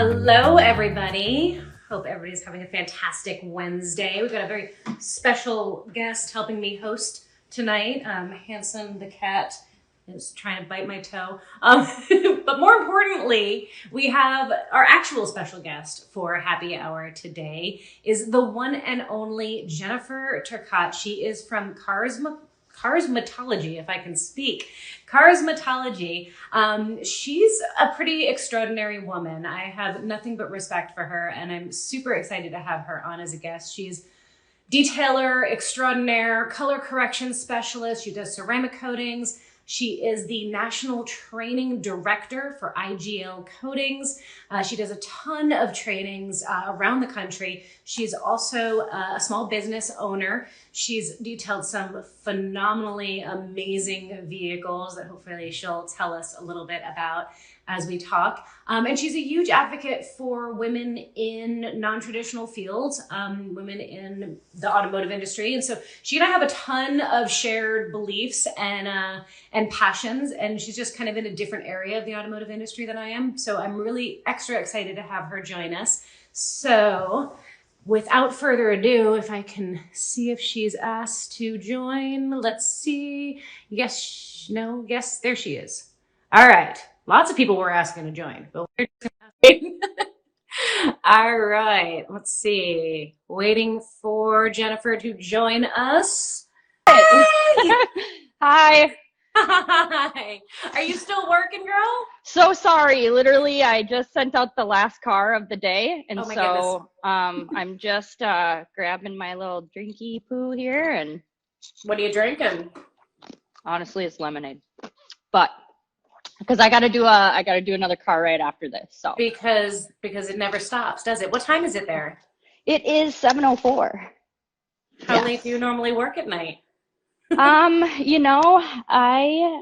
Hello, everybody. Hope everybody's having a fantastic Wednesday. We've got a very special guest helping me host tonight. Hanson the cat is trying to bite my toe. But more importantly, we have our actual special guest for happy hour today is the one and only Jennifer Turcotte. She is from Carsmotology, if I can speak. Carsmotology. She's a pretty extraordinary woman. I have nothing but respect for her, and I'm super excited to have her on as a guest. She's detailer extraordinaire, color correction specialist. She does ceramic coatings. She is the National Training Director for IGL Coatings. She does a ton of trainings around the country. She's also a small business owner. She's detailed some phenomenally amazing vehicles that hopefully she'll tell us a little bit about as we talk. And she's a huge advocate for women in non-traditional fields, women in the automotive industry. And so she and I have a ton of shared beliefs and passions, and she's just kind of in a different area of the automotive industry than I am. So I'm really extra excited to have her join us. So without further ado, if I can see if she's asked to join, let's see. Yes, no, yes, there she is. All right. Lots of people were asking to join, but we're just gonna all right, let's see. Waiting for Jennifer to join us. Hey! Hi. Hi. Are you still working, girl? So sorry. Literally, I just sent out the last car of the day. And I'm just grabbing my little drinky poo here. And what are you drinking? honestly, it's lemonade. But because I gotta do another car right after this. So because it never stops, does it? What time is it there? It is 7:04. How late do you normally work at night? I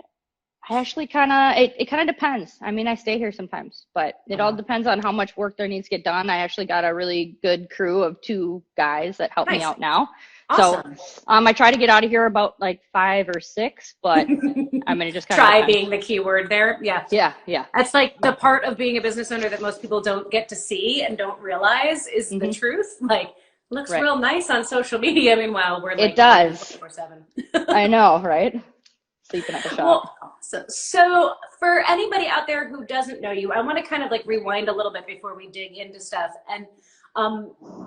actually it kind of depends. I mean, I stay here sometimes, but it all depends on how much work there needs to get done. I actually got a really good crew of 2 guys that help me out now. Awesome. So, I try to get out of here about like 5 or 6, but I mean, it just kind of try being the key word there. Yeah. Yeah. That's like the part of being a business owner that most people don't get to see and don't realize is the truth. Like, looks real nice on social media. Meanwhile, we're like, it does. 24/7. I know, right? Sleeping at the shop. Well, so for anybody out there who doesn't know you, I want to kind of like rewind a little bit before we dig into stuff. And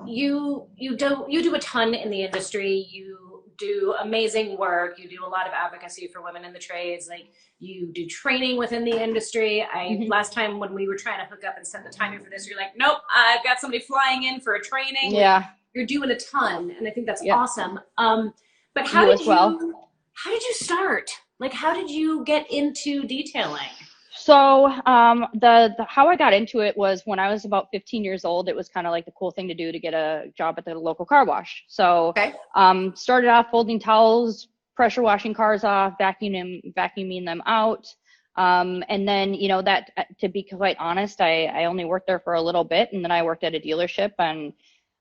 you do a ton in the industry. You do amazing work. You do a lot of advocacy for women in the trades. Like, you do training within the industry. Last time when we were trying to hook up and set the timer for this, you're like, nope, I've got somebody flying in for a training. Yeah. You're doing a ton, and I think that's awesome. But how did you start? Like, how did you get into detailing? So the how I got into it was when I was about 15 years old. It was kind of like the cool thing to do to get a job at the local car wash. So started off folding towels, pressure washing cars off, vacuuming them out. And then, that, to be quite honest, I only worked there for a little bit, and then I worked at a dealership, and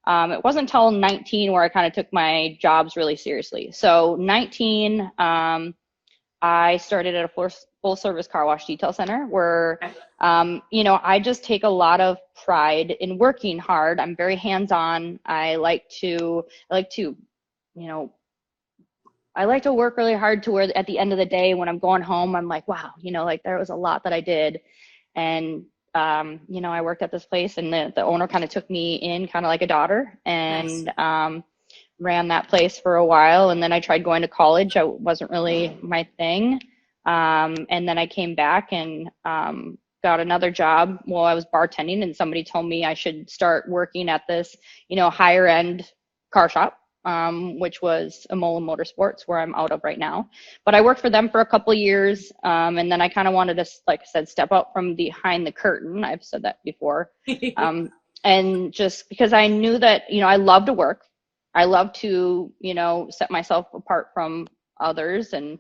it wasn't until 19 where I kind of took my jobs really seriously. So 19, I started at a full service car wash detail center where, I just take a lot of pride in working hard. I'm very hands-on. I like to work really hard to where at the end of the day, when I'm going home, I'm like, wow, like there was a lot that I did. And, I worked at this place, and the owner kind of took me in kind of like a daughter, and, ran that place for a while. And then I tried going to college. It wasn't really my thing. And then I came back and got another job while I was bartending, and somebody told me I should start working at this, higher end car shop, which was Imola Motorsports, where I'm out of right now. But I worked for them for a couple of years, and then I kind of wanted to, like I said, step out from behind the curtain. I've said that before. And just because I knew that, I love to work. I love to, set myself apart from others, and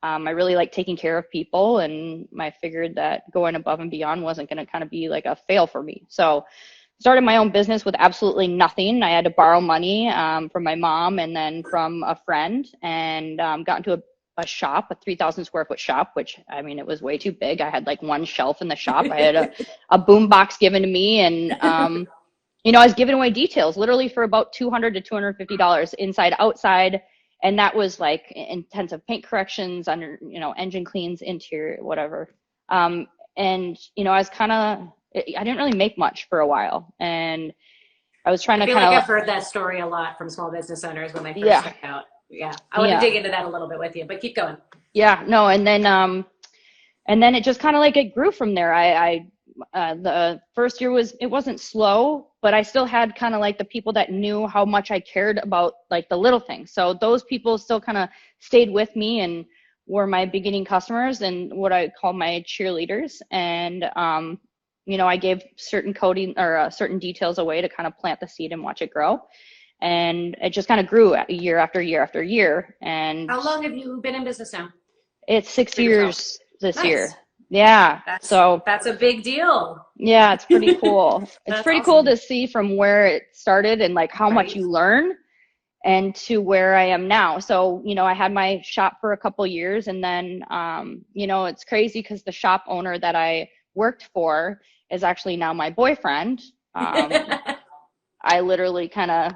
I really like taking care of people, and I figured that going above and beyond wasn't going to kind of be like a fail for me. So started my own business with absolutely nothing. I had to borrow money from my mom and then from a friend, and got into a shop, a 3,000 square foot shop, which I mean, it was way too big. I had like one shelf in the shop. I had a boom box given to me, and I was giving away details literally for about $200 to $250 inside, outside. And that was like intensive paint corrections, under, engine cleans, interior, whatever. And I was I didn't really make much for a while. And I was trying I to feel like I've heard that story a lot from small business owners when they first start out. Yeah. I want to dig into that a little bit with you, but keep going. Yeah, no. And then it just kind of like it grew from there. The first year it wasn't slow, but I still had kind of like the people that knew how much I cared about like the little things. So those people still kind of stayed with me and were my beginning customers and what I call my cheerleaders. And, I gave certain coding or certain details away to kind of plant the seed and watch it grow. And it just kind of grew year after year after year. And how long have you been in business now? It's 6 years this Nice. year. Yeah. That's a big deal. Yeah, it's pretty cool. It's pretty awesome. cool to see from where it started and like how much you learn and to where I am now. So, I had my shop for a couple years, and then, it's crazy because the shop owner that I worked for is actually now my boyfriend. I literally kind of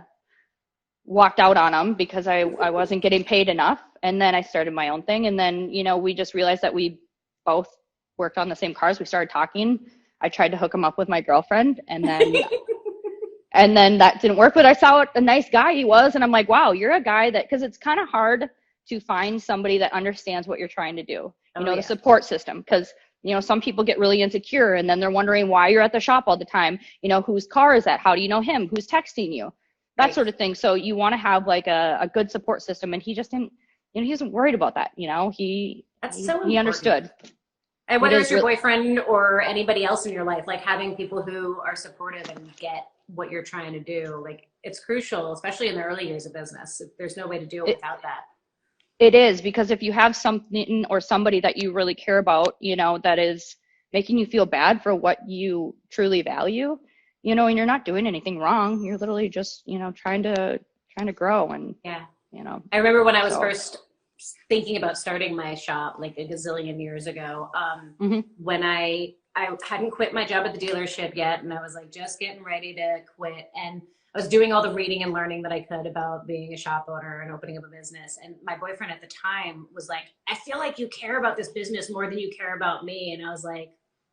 walked out on him because I wasn't getting paid enough. And then I started my own thing. And then, we just realized that we both worked on the same cars. We started talking. I tried to hook him up with my girlfriend, and then and then that didn't work. But I saw what a nice guy he was, and I'm like, wow, you're a guy that, because it's kind of hard to find somebody that understands what you're trying to do. The support system, because some people get really insecure, and then they're wondering why you're at the shop all the time. Whose car is that? How do you know him? Who's texting you? That sort of thing. So you want to have like a good support system, and he just didn't. He wasn't worried about that. He understood. And whether it's your boyfriend or anybody else in your life, like having people who are supportive and get what you're trying to do, like it's crucial, especially in the early years of business. There's no way to do it without that. It is, because if you have something or somebody that you really care about, that is making you feel bad for what you truly value, and you're not doing anything wrong. You're literally just, trying to grow. And, I remember when I was first thinking about starting my shop like a gazillion years ago, when I hadn't quit my job at the dealership yet, and I was like just getting ready to quit, and I was doing all the reading and learning that I could about being a shop owner and opening up a business. And my boyfriend at the time was like, I feel like you care about this business more than you care about me. And I was like,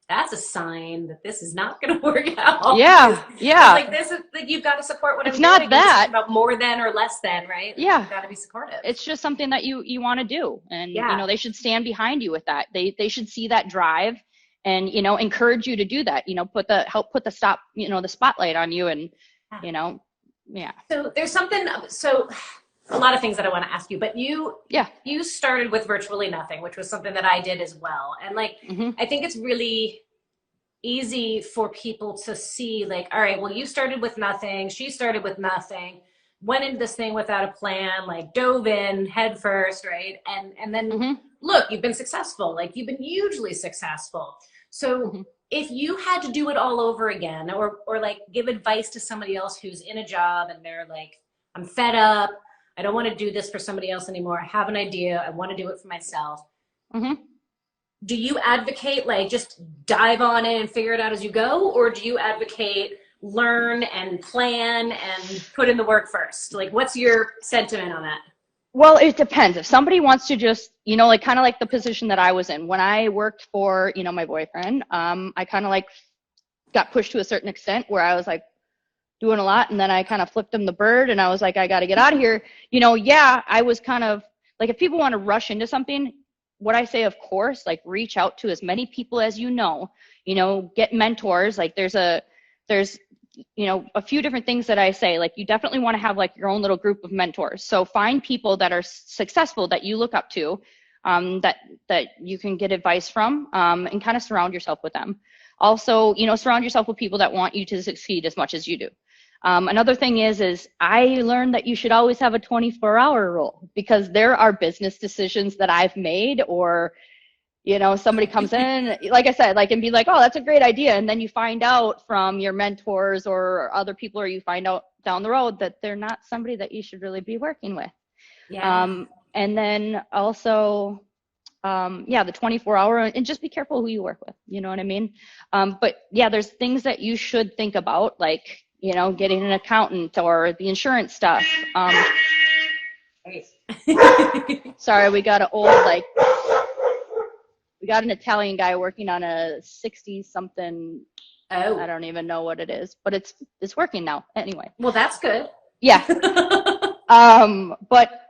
that's a sign that this is not going to work out. Yeah. Like this is like, you've got to support what I'm doing. It's not that about more than or less than, right? Yeah. You've got to be supportive. It's just something that you want to do. And, they should stand behind you with that. They should see that drive and, encourage you to do that, help put the spotlight on you, and, So there's a lot of things that I want to ask you, but you started with virtually nothing, which was something that I did as well. And like, I think it's really easy for people to see like, all right, well, you started with nothing. She started with nothing, went into this thing without a plan, like dove in head first. Right. And then look, you've been successful. Like you've been hugely successful. So if you had to do it all over again, or like give advice to somebody else who's in a job and they're like, I'm fed up, I don't want to do this for somebody else anymore, I have an idea, I want to do it for myself. Do you advocate like just dive on in and figure it out as you go? Or do you advocate learn and plan and put in the work first? Like what's your sentiment on that? Well, it depends. If somebody wants to just, like kind of like the position that I was in when I worked for, my boyfriend, I kind of like got pushed to a certain extent where I was like doing a lot. And then I kind of flipped him the bird and I was like, I got to get out of here. I was kind of like, if people want to rush into something, what I say, of course, like reach out to as many people as get mentors. Like there's a few different things that I say, like you definitely want to have like your own little group of mentors. So find people that are successful that you look up to, that you can get advice from, and kind of surround yourself with them. Also, surround yourself with people that want you to succeed as much as you do. Another thing is I learned that you should always have a 24-hour rule, because there are business decisions that I've made, or somebody comes in, like I said, like, and be like, oh, that's a great idea. And then you find out from your mentors or other people, or you find out down the road that they're not somebody that you should really be working with. Yeah. And then also, yeah, the 24-hour, and just be careful who you work with. You know what I mean? But yeah, there's things that you should think about, like, you know, getting an accountant or the insurance stuff. Sorry, we got an Italian guy working on a 60 something. Oh, I don't even know what it is, but it's working now. Anyway. well, that's good. Yeah. But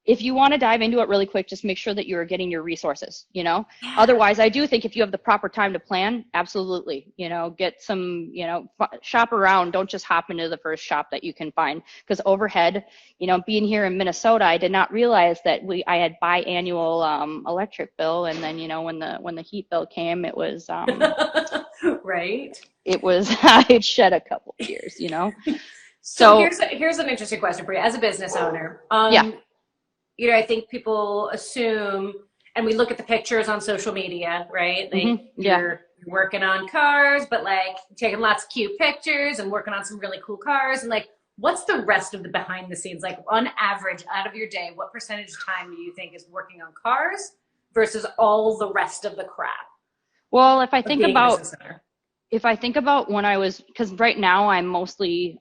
if you want to dive into it really quick, just make sure that you're getting your resources, you know? Yeah. Otherwise, I do think if you have the proper time to plan, absolutely, you know, get some, you know, shop around. Don't just hop into the first shop that you can find, because overhead, you know, being here in Minnesota, I did not realize that I had biannual electric bill. And then, you know, when the heat bill came, it was, right. it was, I shed a couple tears, you know? So here's an interesting question for you as a business owner. Yeah. You know, I think people assume, and we look at the pictures on social media, right? Like you're working on cars, but like taking lots of cute pictures and working on some really cool cars. And like, what's the rest of the behind the scenes? Like on average, out of your day, what percentage of time do you think is working on cars versus all the rest of the crap? Well, if I think about when I was, because right now I'm mostly,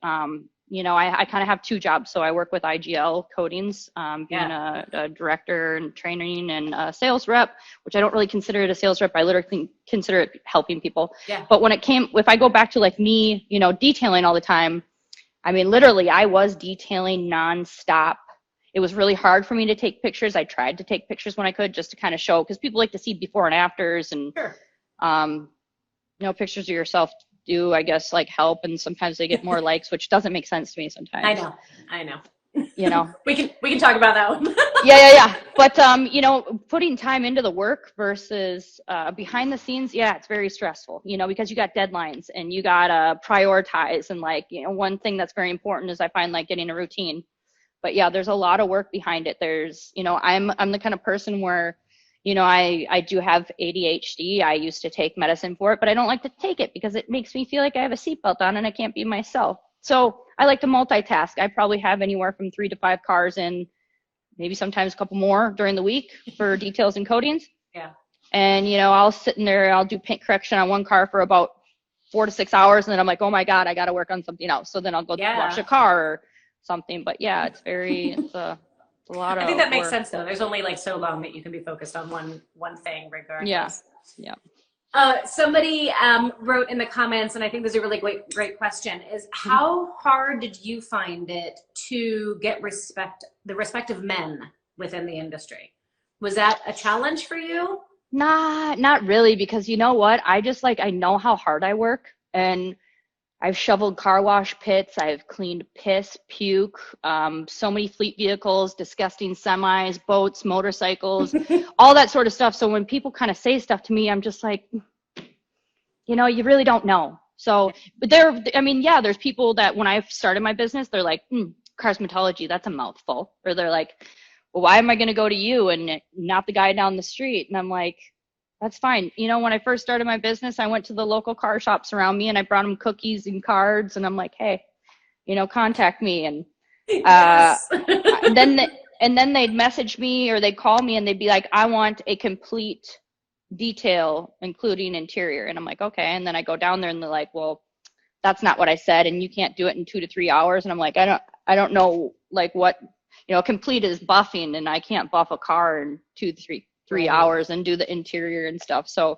you know, I kind of have two jobs. So I work with IGL Coatings, being a director and training and a sales rep, which I don't really consider it a sales rep. I literally consider it helping people. Yeah. But if I go back to like me, you know, detailing all the time, I mean, literally I was detailing nonstop. It was really hard for me to take pictures. I tried to take pictures when I could, just to kind of show, because people like to see before and afters, and, sure. You know, pictures of yourself do, I guess, like help, and sometimes they get more likes, which doesn't make sense to me sometimes. I know. You know, we can talk about that one. yeah. But you know, putting time into the work versus behind the scenes, yeah, it's very stressful. You know, because you got deadlines and you gotta prioritize, and like, you know, one thing that's very important is I find like getting a routine. But yeah, there's a lot of work behind it. There's, you know, I'm the kind of person where, you know, I do have ADHD. I used to take medicine for it, but I don't like to take it because it makes me feel like I have a seatbelt on and I can't be myself. So I like to multitask. I probably have anywhere from 3 to 5 cars in, maybe sometimes a couple more during the week for details and coatings. Yeah. And, you know, I'll sit in there, I'll do paint correction on one car for about 4 to 6 hours. And then I'm like, oh my God, I got to work on something else. So then I'll go wash a car or something. But yeah, it's a lot of I think that makes sense though. There's only like so long that you can be focused on one thing regardless. Yeah. Somebody wrote in the comments, and I think this is a really great question, is how hard did you find it to get the respect of men within the industry? Was that a challenge for you? Not really, because you know what? I know how hard I work, and I've shoveled car wash pits, I've cleaned piss, puke, so many fleet vehicles, disgusting semis, boats, motorcycles, all that sort of stuff. So when people kind of say stuff to me, I'm just like, you know, you really don't know. So, but there's people that when I started my business, they're like, Carsmotology, that's a mouthful. Or they're like, well, why am I going to go to you and not the guy down the street? And I'm like, that's fine. You know, when I first started my business, I went to the local car shops around me and I brought them cookies and cards, and I'm like, hey, you know, contact me. And then they'd message me or they'd call me and they'd be like, I want a complete detail, including interior. And I'm like, okay. And then I go down there and they're like, well, that's not what I said, and you can't do it in 2 to 3 hours. And I'm like, I don't know, like what, you know, complete is buffing, and I can't buff a car in 2 to 3 hours and do the interior and stuff. So,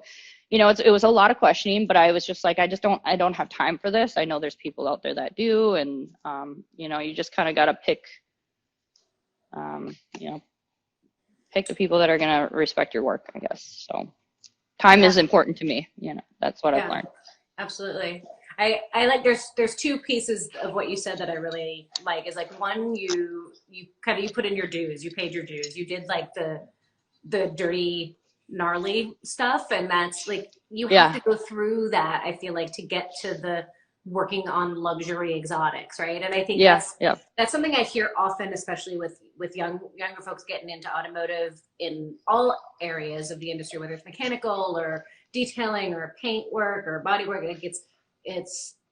you know, it was a lot of questioning, but I was just like, I don't have time for this. I know there's people out there that do. And, you know, you just kind of got to pick the people that are going to respect your work, I guess. So time is important to me. You know, that's what I've learned. Absolutely. I like, there's 2 pieces of what you said that I really like, is like, one, you put in your dues, you paid your dues, you did like the dirty, gnarly stuff, and that's like, you have to go through that, I feel like, to get to the working on luxury exotics, right? And I think that's something I hear often, especially with younger folks getting into automotive in all areas of the industry, whether it's mechanical or detailing or paint work or body work. Like it's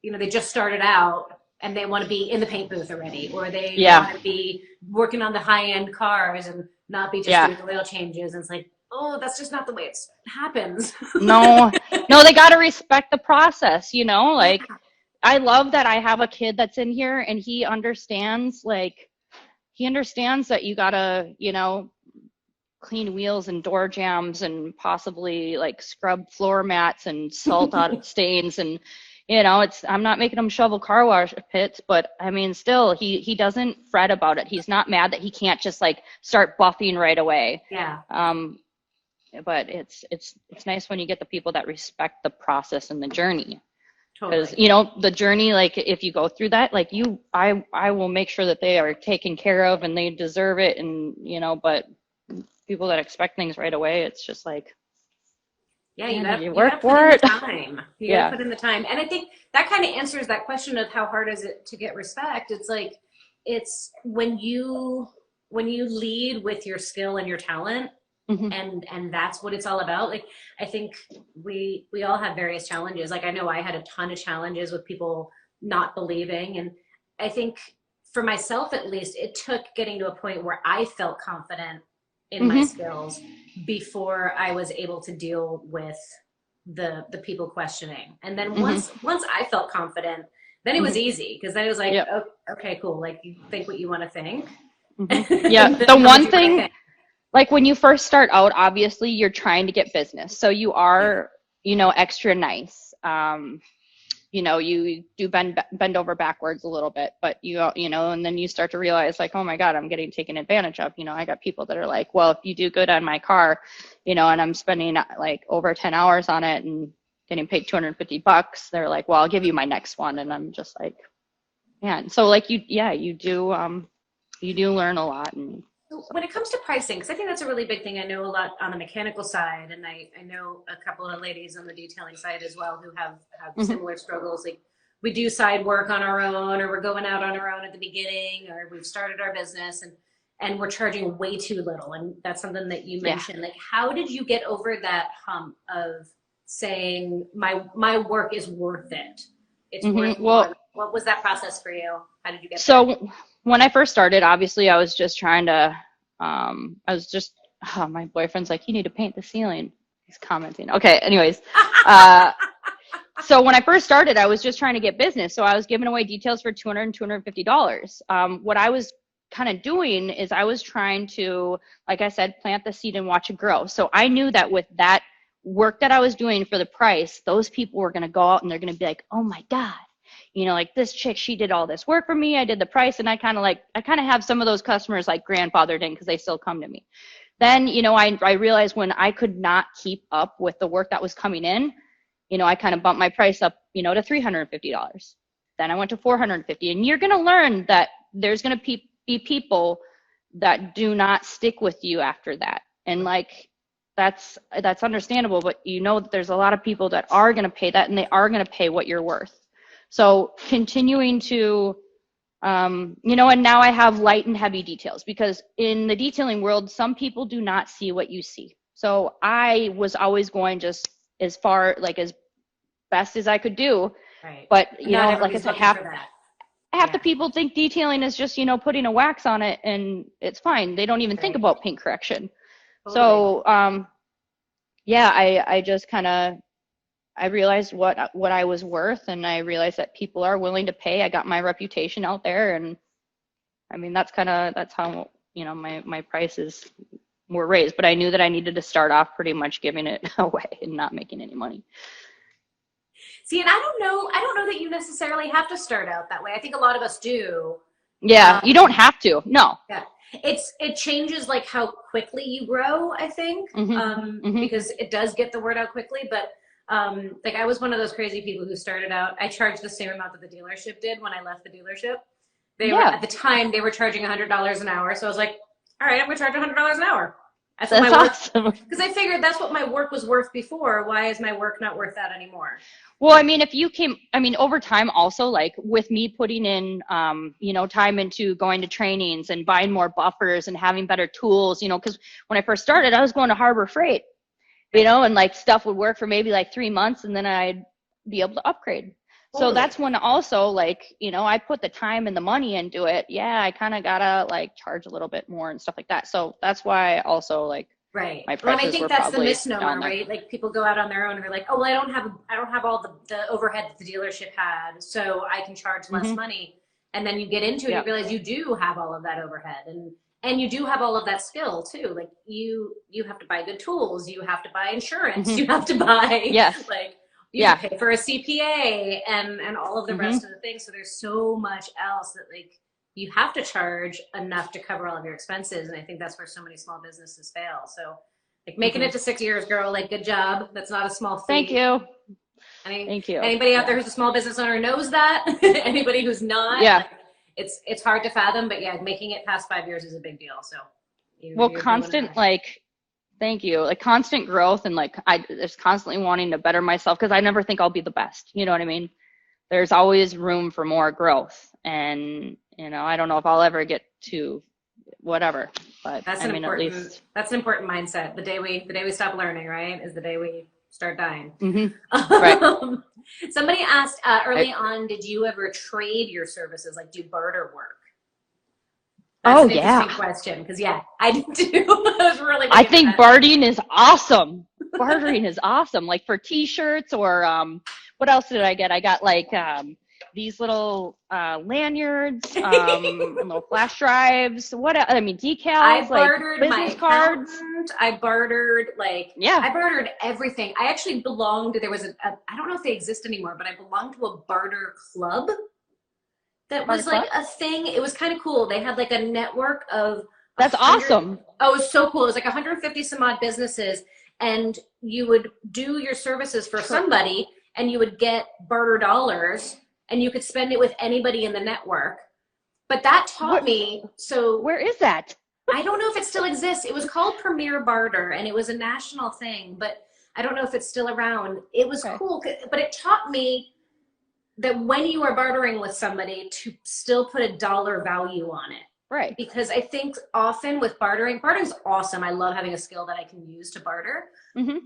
you know, they just started out and they want to be in the paint booth already, or they Yeah. want to be working on the high-end cars and not be just Yeah. doing oil changes. And it's like, oh, that's just not the way it happens. No, no, they got to respect the process, you know, Yeah, like I love that I have a kid that's in here and he understands that you gotta, you know, clean wheels and door jambs and possibly like scrub floor mats and salt out stains and you know I'm not making him shovel car wash pits, but I mean still he doesn't fret about it. He's not mad that he can't just like start buffing right away. yeah, But it's nice when you get the people that respect the process and the journey, because totally. you know the journey, like if you go through that, like I will make sure that they are taken care of and they deserve it, and you know, but people that expect things right away, it's just like, Yeah, man, you you work gotta put for in the it. time. You gotta Yeah. put in the time. And I think that kind of answers that question of how hard is it to get respect. It's like it's when you lead with your skill and your talent, Hmm. and that's what it's all about. Like I think we all have various challenges. Like I know I had a ton of challenges with people not believing, and I think for myself at least it took getting to a point where I felt confident in my Hmm. skills before I was able to deal with the people questioning. And then Hmm. once I felt confident, then it was Hmm. easy because then it was like, Yep. oh, okay, cool. Like you think what you want to think, Hmm. and Yeah. then The how much one you want to thing, think. like when you first start out, obviously you're trying to get business, so you Yeah. are, you know, extra nice. You know, you do bend over backwards a little bit, but you know, and then you start to realize like, oh my God, I'm getting taken advantage of. You know, I got people that are like, well, if you do good on my car, you know, and I'm spending like over 10 hours on it and getting paid $250, they're like, well, I'll give you my next one. And I'm just like, man. So like you do learn a lot. And So so. when it comes to pricing, because I think that's a really big thing. I know a lot on the mechanical side, and I know a couple of ladies on the detailing side as well who have Hmm. similar struggles. Like we do side work on our own, or we're going out on our own at the beginning, or we've started our business and we're charging way too little. And that's something that you Yeah. mentioned. Like, how did you get over that hump of saying my work is worth it? It's worth more. Well, What was that process for you? How did you get there? so when I first started, obviously I was just trying to, I was just, oh, my boyfriend's like, you need to paint the ceiling. He's commenting. Okay, anyways. Uh, so when I first started, I was just trying to get business. So I was giving away details for $200 and $250. What I was kind of doing is I was trying to, like I said, plant the seed and watch it grow. So I knew that with that work that I was doing for the price, those people were going to go out and they're going to be like, oh my God, you know, like this chick, she did all this work for me. I did the price. And I kind of have some of those customers like grandfathered in because they still come to me. Then, you know, I realized when I could not keep up with the work that was coming in, you know, I kind of bumped my price up, you know, to $350. Then I went to $450. And you're going to learn that there's going to be people that do not stick with you after that. And like, that's understandable, but you know that there's a lot of people that are going to pay that and they are going to pay what you're worth. So continuing to, you know, and now I have light and heavy details because in the detailing world, some people do not see what you see. So I was always going just as far, like as best as I could do. Right. But, And you not know, like I everybody's said, looking for that. half Yeah. the people think detailing is just, you know, putting a wax on it and it's fine. They don't even think Right. about paint correction. Totally. So, yeah, I just kind of, I realized what I was worth, and I realized that people are willing to pay. I got my reputation out there, and I mean that's how, you know, my prices were raised. But I knew that I needed to start off pretty much giving it away and not making any money. See, and I don't know that you necessarily have to start out that way. I think a lot of us do. Yeah, you don't Um, have to. No. yeah. It changes like how quickly you grow, I think. Mhm. Mhm. Because it does get the word out quickly, but like I was one of those crazy people who started out, I charged the same amount that the dealership did when I left the dealership. They were Yeah, at the time they were charging $100 an hour. So I was like, all right, I'm gonna charge $100 an hour. That's what my that's work, awesome. because I figured that's what my work was worth before. Why is my work not worth that anymore? Well, I mean, if you came, I mean, over time also, like with me putting in, you know, time into going to trainings and buying more buffers and having better tools, you know, because when I first started, I was going to Harbor Freight, you Right. know, and like stuff would work for maybe like 3 months and then I'd be able to upgrade. So Totally. that's when also like, I put the time and the money into it. Yeah, I kind of gotta like charge a little bit more and stuff like that. So that's why also like Right. my Well, and I prices think were that's the probably down misnomer, there. right? Like people go out on their own and are like, oh, well, I don't have all the overhead that the dealership had, so I can charge less Hmm. money. And then you get into it, you Yeah. realize you do have all of that overhead, and you do have all of that skill too. Like you have to buy good tools, you have to buy insurance, Hmm. you have to buy Yes. like you have Yeah. to pay for a CPA and all of the rest Hmm. of the things. So there's so much else that like you have to charge enough to cover all of your expenses. And I think that's where so many small businesses fail. So like making Hmm. it to 6 years, girl, like good job. That's not a small Thank feat. you. Thank you. Anybody out there Yeah. who's a small business owner knows that. Anybody who's not, Yeah. like it's hard to fathom, but yeah, making it past 5 years is a big deal. So Well, you're doing constant like, thank you. Like constant growth and like I just constantly wanting to better myself because I never think I'll be the best. You know what I mean? There's always room for more growth. And, I don't know if I'll ever get to whatever, but I mean, at least. that's an important mindset. The day we stop learning, right, is the day we start dying. Hmm. Right. Somebody asked I, early on, did you ever trade your services, like do barter work? That's oh, an yeah. interesting question because yeah, I do. I was really I big into think that. bartering is awesome. Bartering is awesome. Like for t-shirts or what else did I get? I got like these little lanyards, little flash drives, I mean I decals, like bartered my business cards. accountant. I bartered Yeah. I bartered everything. I actually belonged to there was I don't know if they exist anymore, but I belonged to a barter club that Barter was like club. a thing. It was kind of cool. They had like a network of a That's hundred. awesome. Oh, it was so cool. It was like 150 some odd businesses, and you would do your services for Tur- somebody, and you would get barter dollars, and you could spend it with anybody in the network. But that taught Where me so where is that? I don't know if it still exists. It was called Premier Barter and it was a national thing, but I don't know if it's still around. It was Okay. cool, but it taught me that when you are bartering with somebody to still put a dollar value on it. Right. Because I think often with bartering's awesome. I love having a skill that I can use to barter. Hmm.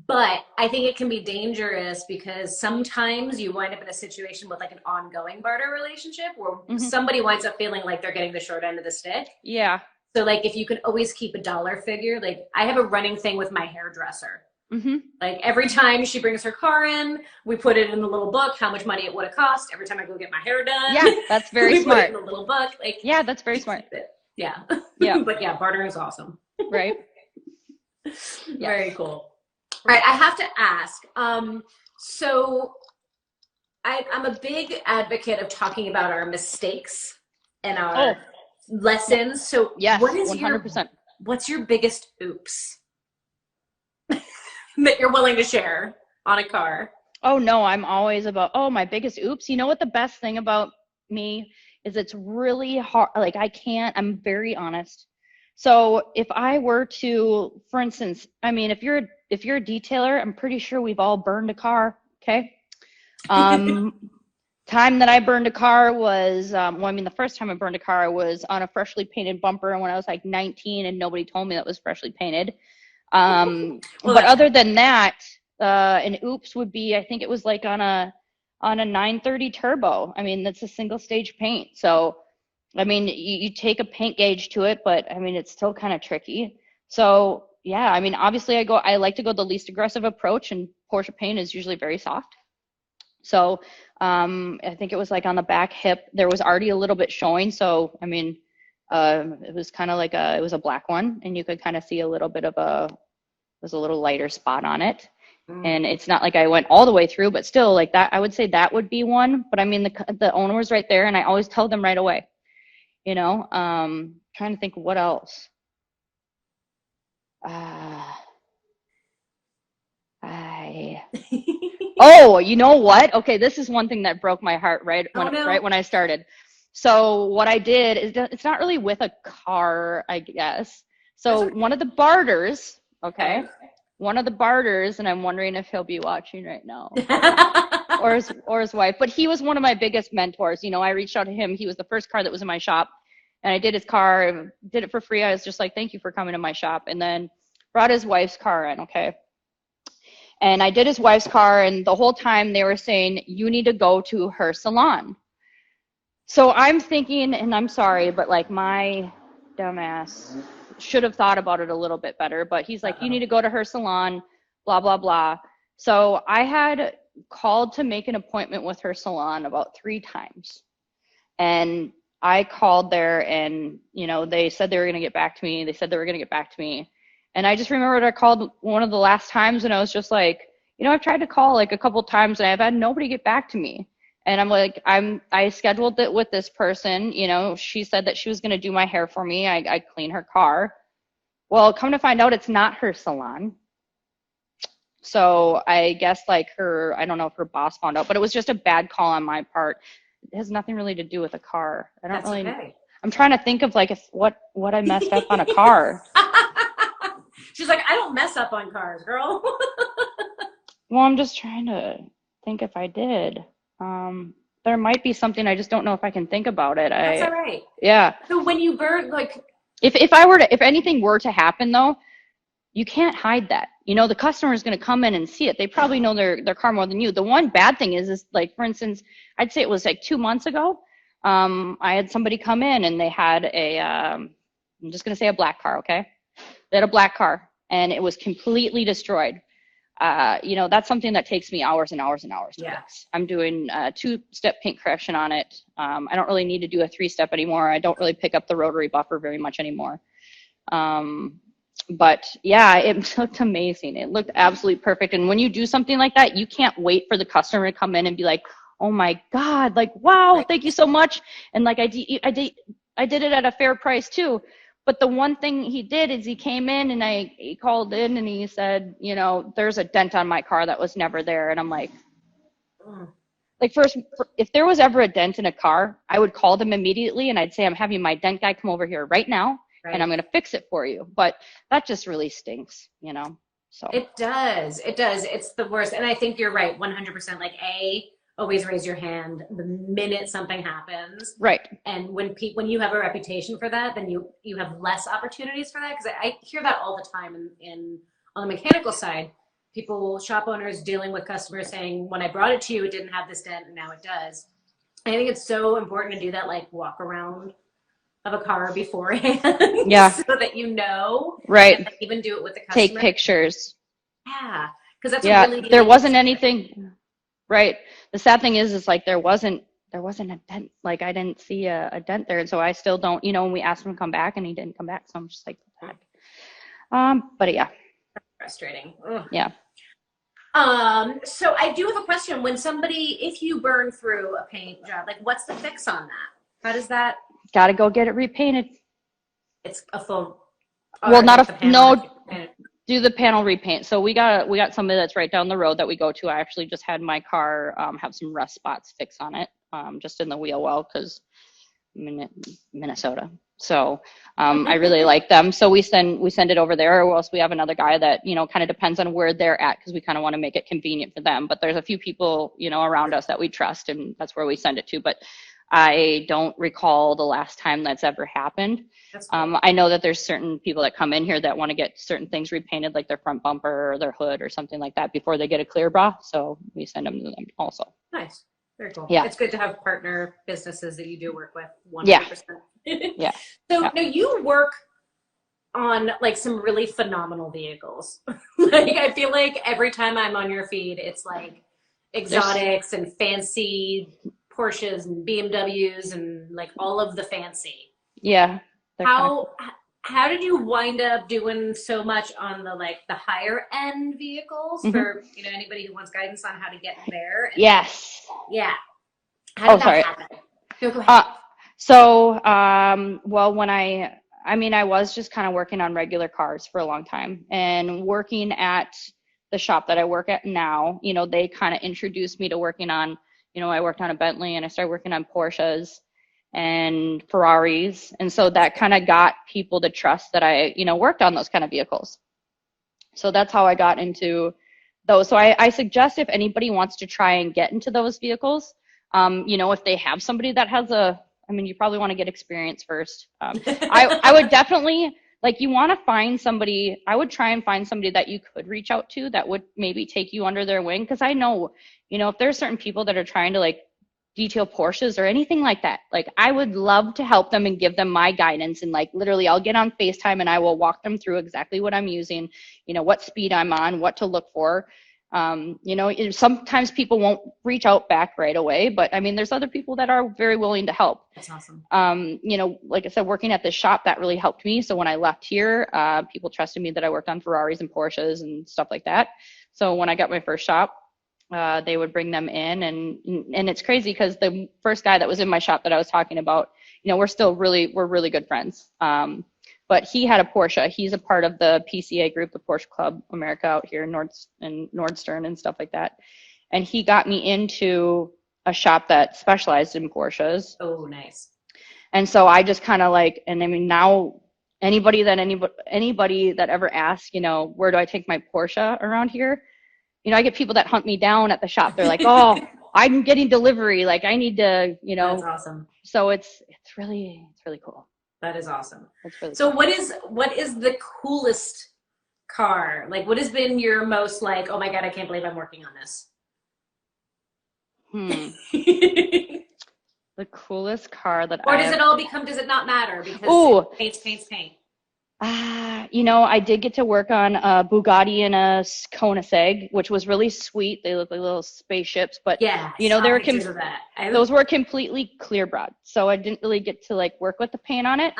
But I think it can be dangerous because sometimes you wind up in a situation with like an ongoing barter relationship where Hmm. somebody winds up feeling like they're getting the short end of the stick. Yeah. So like if you can always keep a dollar figure, like I have a running thing with my hairdresser. Hmm. Like every time she brings her car in, we put it in the little book, how much money it would have cost. Every time I go get my hair done, Yeah, that's very we put it smart. in the little book. Like Yeah, that's very smart. yeah. Yeah. But yeah, bartering is awesome. Right. Very Yes. cool. All right, I have to ask. So I'm a big advocate of talking about our mistakes and Oh, our lessons. So yes, 100%. what's your biggest oops that you're willing to share on a car? Oh no, I'm always about, oh, my biggest oops. You know what the best thing about me is it's really hard. Like I'm very honest. So if I were to, for instance, I mean, if you're a detailer, I'm pretty sure we've all burned a car, okay? Um, time that I burned a car was, well, I mean, the first time I burned a car was on a freshly painted bumper when I was like 19 and nobody told me that was freshly painted. Well, But that's other than that, an oops would be, I think it was like on a 930 turbo. I mean, that's a single stage paint. So, I mean, you take a paint gauge to it, but I mean, it's still kind of tricky. So, yeah, I mean, obviously I like to go the least aggressive approach, and Porsche paint is usually very soft. So, I think it was like on the back hip, there was already a little bit showing. So, I mean, it was kind of like it was a black one, and you could kind of see a little bit of there's a little lighter spot on it. And it's not like I went all the way through, but still like that, I would say that would be one. But I mean, the owner was right there and I always tell them right away, trying to think what else. Uh, I, oh, you know what? Okay, this is one thing that broke my heart oh right no. when I started. So what I did is it's not really with a car, I guess. That's So one of the barters, okay. okay, one of the barters, and I'm wondering if he'll be watching right now, Okay. or his wife, but he was one of my biggest mentors. I reached out to him. He was the first car that was in my shop, and I did his car, did it for free. I was just like, thank you for coming to my shop, and then brought his wife's car in, okay. And I did his wife's car, and the whole time they were saying, you need to go to her salon. So I'm thinking, and I'm sorry, but like my dumbass should have thought about it a little bit better, but he's like, you need to go to her salon, blah, blah, blah. So I had called to make an appointment with her salon about 3 times. And I called there and, you know, they said they were going to get back to me. They said they were going to get back to me. And I just remembered I called one of the last times and I was just like, you know, I've tried to call like a couple times and I've had nobody get back to me. And I'm like, I scheduled it with this person, you know, she said that she was going to do my hair for me. I clean her car. Well, come to find out, it's not her salon. So I guess like her, I don't know if her boss found out, but it was just a bad call on my part. It has nothing really to do with a car. I don't That's really, okay. I'm trying to think of like what I messed up on a car. She's like, I don't mess up on cars, girl. Well, I'm just trying to think if I did. There might be something, I just don't know if I can think about it. That's all right. Yeah. So when you burn, like, If anything were to happen though, you can't hide that. You know, the customer is going to come in and see it. They probably know their car more than you. The one bad thing is like, for instance, I'd say it was like 2 months ago. I had somebody come in and they had I'm just going to say a black car. Okay. They had a black car and it was completely destroyed. You know, that's something that takes me hours and hours and hours to fix. I'm doing 2-step paint correction on it. I don't really need to do a 3-step anymore. I don't really pick up the rotary buffer very much anymore. But yeah, it looked amazing. It looked absolutely perfect. And when you do something like that, you can't wait for the customer to come in and be like, oh my God, like, wow, thank you so much. And like, I did it at a fair price too. But the one thing he did is he came in and he called in and he said, you know, there's a dent on my car that was never there. And I'm like, like first, if there was ever a dent in a car, I would call them immediately and I'd say, I'm having my dent guy come over here right now. Right. And I'm going to fix it for you. But that just really stinks, you know? So it does. It does. It's the worst. And I think you're right. 100%. Like always raise your hand the minute something happens. Right. And when you have a reputation for that, then you have less opportunities for that. Cause I hear that all the time on the mechanical side, shop owners dealing with customers saying, when I brought it to you, it didn't have this dent and now it does. I think it's so important to do that, like walk around of a car beforehand. Yeah. So that you know. Right. And even do it with the customer. Take pictures. Yeah. Because that's really there wasn't anything. Right. The sad thing is like there wasn't a dent. Like I didn't see a dent there. And so I still don't, you know, when we asked him to come back and he didn't come back. So I'm just like, what the heck? But yeah. Frustrating. Ugh. Yeah. So I do have a question. If you burn through a paint job, like what's the fix on that? How does that? Got to go get it repainted. It's a full. Well, do the panel repaint. So we got somebody that's right down the road that we go to. I actually just had my car have some rust spots fixed on it, just in the wheel well because Minnesota. So I really like them. So we send it over there, or else we have another guy that, you know, kind of depends on where they're at because we kind of want to make it convenient for them. But there's a few people, you know, around us that we trust, and that's where we send it to. But I don't recall the last time that's ever happened. That's cool. I know that there's certain people that come in here that want to get certain things repainted, like their front bumper or their hood or something like that before they get a clear bra. So we send them to them also. Nice. Very cool. Yeah. It's good to have partner businesses that you do work with 100%. Yeah. So now you work on like some really phenomenal vehicles. Like I feel like every time I'm on your feed, it's like exotics and fancy Porsches and BMWs and like all of the fancy. Yeah. How did you wind up doing so much on the higher end vehicles for, you know, anybody who wants guidance on how to get there? Yes. Yeah. How did that happen? No, go ahead. Well, when I was just kind of working on regular cars for a long time, and working at the shop that I work at now, you know, they kind of introduced me to working on, you know, I worked on a Bentley and I started working on Porsches and Ferraris. And so that kind of got people to trust that I, you know, worked on those kind of vehicles. So that's how I got into those. So I suggest if anybody wants to try and get into those vehicles, you know, if they have somebody that has you probably want to get experience first. I would definitely like you want to find somebody. I would try and find somebody that you could reach out to that would maybe take you under their wing. Because I know, if there's certain people that are trying to like detail Porsches or anything like that, like I would love to help them and give them my guidance. And like literally, I'll get on FaceTime and I will walk them through exactly what I'm using, what speed I'm on, what to look for. Sometimes people won't reach out back right away, but I mean, there's other people that are very willing to help. That's awesome. Like I said, working at this shop, that really helped me. So when I left here, people trusted me that I worked on Ferraris and Porsches and stuff like that. So when I got my first shop, they would bring them in, and it's crazy because the first guy that was in my shop that I was talking about, we're really good friends. But he had a Porsche. He's a part of the PCA group, the Porsche Club America out here in Nordstern and stuff like that. And he got me into a shop that specialized in Porsches. Oh, nice. And so I just kind of like, and I mean, now anybody that ever asks, where do I take my Porsche around here? I get people that hunt me down at the shop. They're like, oh, I'm getting delivery. Like I need to, That's awesome. So it's really cool. That is awesome. That's really so cool. What is the coolest car? Like what has been your most like, oh my God, I can't believe I'm working on this? The coolest car that or does it not matter because paint? I did get to work on a Bugatti and a Koenigsegg, which was really sweet. They look like little spaceships, but yeah, those were completely clear broad, so I didn't really get to like work with the paint on it.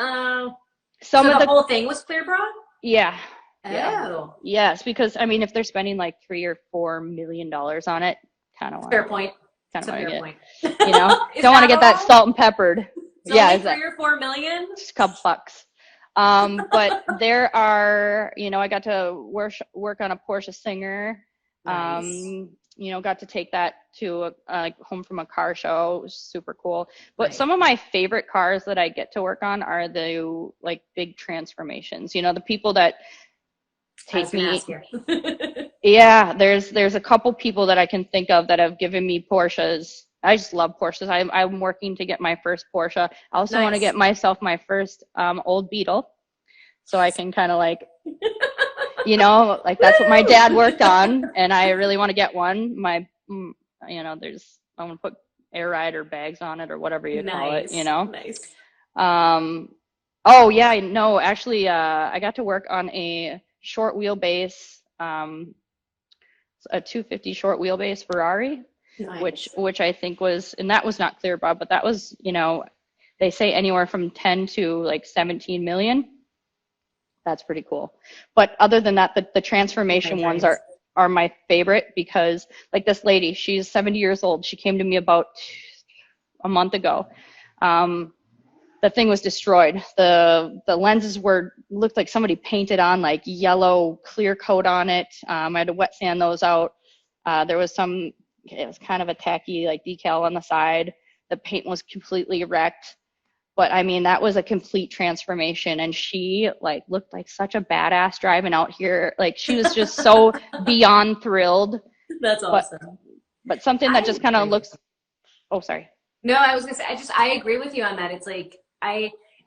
So the whole thing was clear broad? Yeah. Oh. Yeah. Yes, because I mean, if they're spending like $3 or $4 million on it, kind of fair point. Kind of want to get, point. Don't want to get that salt and peppered. It's only 3 or 4 million? Just a couple bucks. But there are, I got to work on a Porsche Singer. Nice. Got to take that to home from a car show. It was super cool. But some of my favorite cars that I get to work on are the like big transformations. The people that take me. Yeah, there's a couple people that I can think of that have given me Porsches. I just love Porsches. I'm working to get my first Porsche. I also want to get myself my first old Beetle, so I can kind of like, like that's what my dad worked on, and I really want to get one. I want to put air ride or bags on it or whatever you call it. Nice. Oh yeah, no, actually, I got to work on a short wheelbase, a 250 short wheelbase Ferrari. Nice. Which I think was, and that was not clear, Bob, but that was, they say anywhere from 10 to like 17 million. That's pretty cool. But other than that, the transformation ones are my favorite because like this lady, she's 70 years old. She came to me about a month ago. The thing was destroyed. The lenses looked like somebody painted on like yellow clear coat on it. I had to wet sand those out. There was it was kind of a tacky like decal on the side. The paint was completely wrecked. But I mean, that was a complete transformation. And she like looked like such a badass driving out here. Like she was just so beyond thrilled. That's awesome. But something that just kind of looks, oh, sorry. No, I was gonna say, I agree with you on that. It's like,